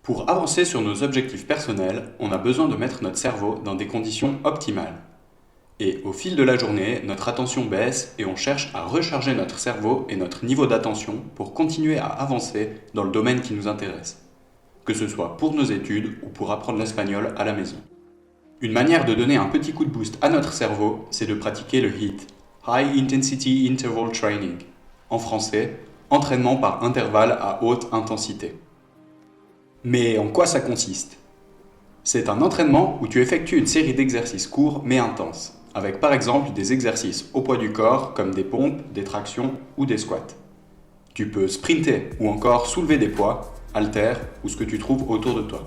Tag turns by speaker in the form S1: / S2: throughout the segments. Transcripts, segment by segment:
S1: Pour avancer sur nos objectifs personnels, on a besoin de mettre notre cerveau dans des conditions optimales. Et au fil de la journée, notre attention baisse et on cherche à recharger notre cerveau et notre niveau d'attention pour continuer à avancer dans le domaine qui nous intéresse, que ce soit pour nos études ou pour apprendre l'espagnol à la maison. Une manière de donner un petit coup de boost à notre cerveau, c'est de pratiquer le HIIT, High Intensity Interval Training, en français, entraînement par intervalle à haute intensité. Mais en quoi ça consiste ? C'est un entraînement où tu effectues une série d'exercices courts mais intenses, avec par exemple des exercices au poids du corps comme des pompes, des tractions ou des squats. Tu peux sprinter ou encore soulever des poids, haltères ou ce que tu trouves autour de toi.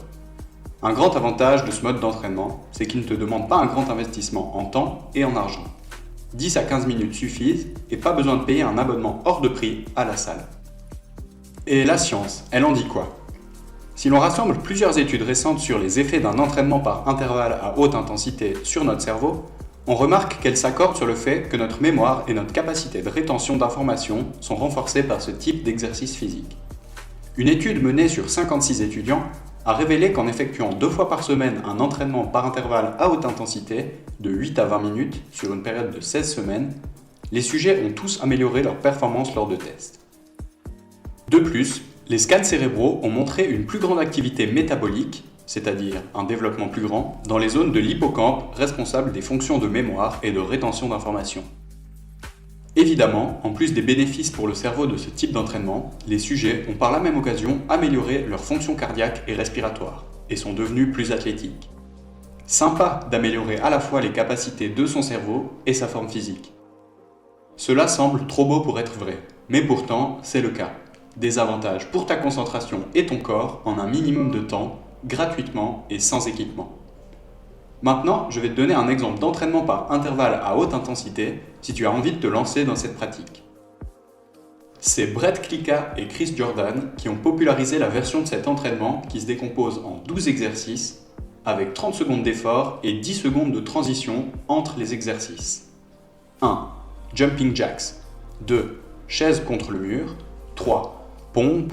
S1: Un grand avantage de ce mode d'entraînement, c'est qu'il ne te demande pas un grand investissement en temps et en argent. 10 à 15 minutes suffisent et pas besoin de payer un abonnement hors de prix à la salle. Et la science, elle en dit quoi ? Si l'on rassemble plusieurs études récentes sur les effets d'un entraînement par intervalle à haute intensité sur notre cerveau, on remarque qu'elles s'accordent sur le fait que notre mémoire et notre capacité de rétention d'informations sont renforcées par ce type d'exercice physique. Une étude menée sur 56 étudiants a révélé qu'en effectuant 2 fois par semaine un entraînement par intervalle à haute intensité, de 8 à 20 minutes sur une période de 16 semaines, les sujets ont tous amélioré leur performance lors de tests. De plus, les scans cérébraux ont montré une plus grande activité métabolique, c'est-à-dire un développement plus grand, dans les zones de l'hippocampe responsables des fonctions de mémoire et de rétention d'informations. Évidemment, en plus des bénéfices pour le cerveau de ce type d'entraînement, les sujets ont par la même occasion amélioré leur fonction cardiaque et respiratoire, et sont devenus plus athlétiques. Sympa d'améliorer à la fois les capacités de son cerveau et sa forme physique. Cela semble trop beau pour être vrai, mais pourtant c'est le cas. Des avantages pour ta concentration et ton corps en un minimum de temps, gratuitement et sans équipement. Maintenant, je vais te donner un exemple d'entraînement par intervalle à haute intensité si tu as envie de te lancer dans cette pratique. C'est Brett Klika et Chris Jordan qui ont popularisé la version de cet entraînement qui se décompose en 12 exercices avec 30 secondes d'effort et 10 secondes de transition entre les exercices. 1. Jumping jacks. 2. Chaise contre le mur. 3. Pompe.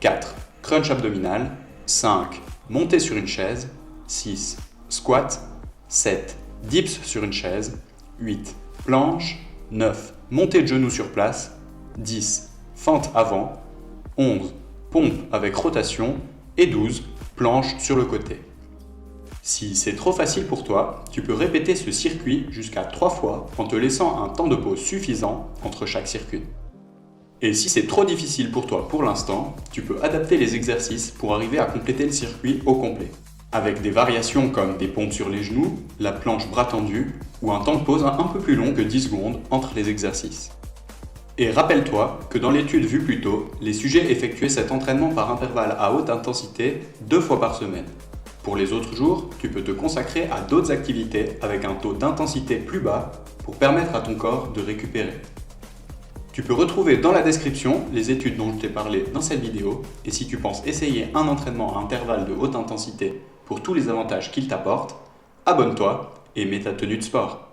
S1: 4. Crunch abdominal. 5. Montée sur une chaise. 6. Squat. 7. Dips sur une chaise. 8. Planche. 9. Montée de genoux sur place. 10. Fente avant. 11. Pompe avec rotation. Et 12. Planche sur le côté. Si c'est trop facile pour toi, tu peux répéter ce circuit jusqu'à 3 fois en te laissant un temps de pause suffisant entre chaque circuit. Et si c'est trop difficile pour toi pour l'instant, tu peux adapter les exercices pour arriver à compléter le circuit au complet, avec des variations comme des pompes sur les genoux, la planche bras tendu ou un temps de pause un peu plus long que 10 secondes entre les exercices. Et rappelle-toi que dans l'étude vue plus tôt, les sujets effectuaient cet entraînement par intervalle à haute intensité 2 fois par semaine. Pour les autres jours, tu peux te consacrer à d'autres activités avec un taux d'intensité plus bas pour permettre à ton corps de récupérer. Tu peux retrouver dans la description les études dont je t'ai parlé dans cette vidéo et si tu penses essayer un entraînement à intervalle de haute intensité pour tous les avantages qu'il t'apporte, abonne-toi et mets ta tenue de sport.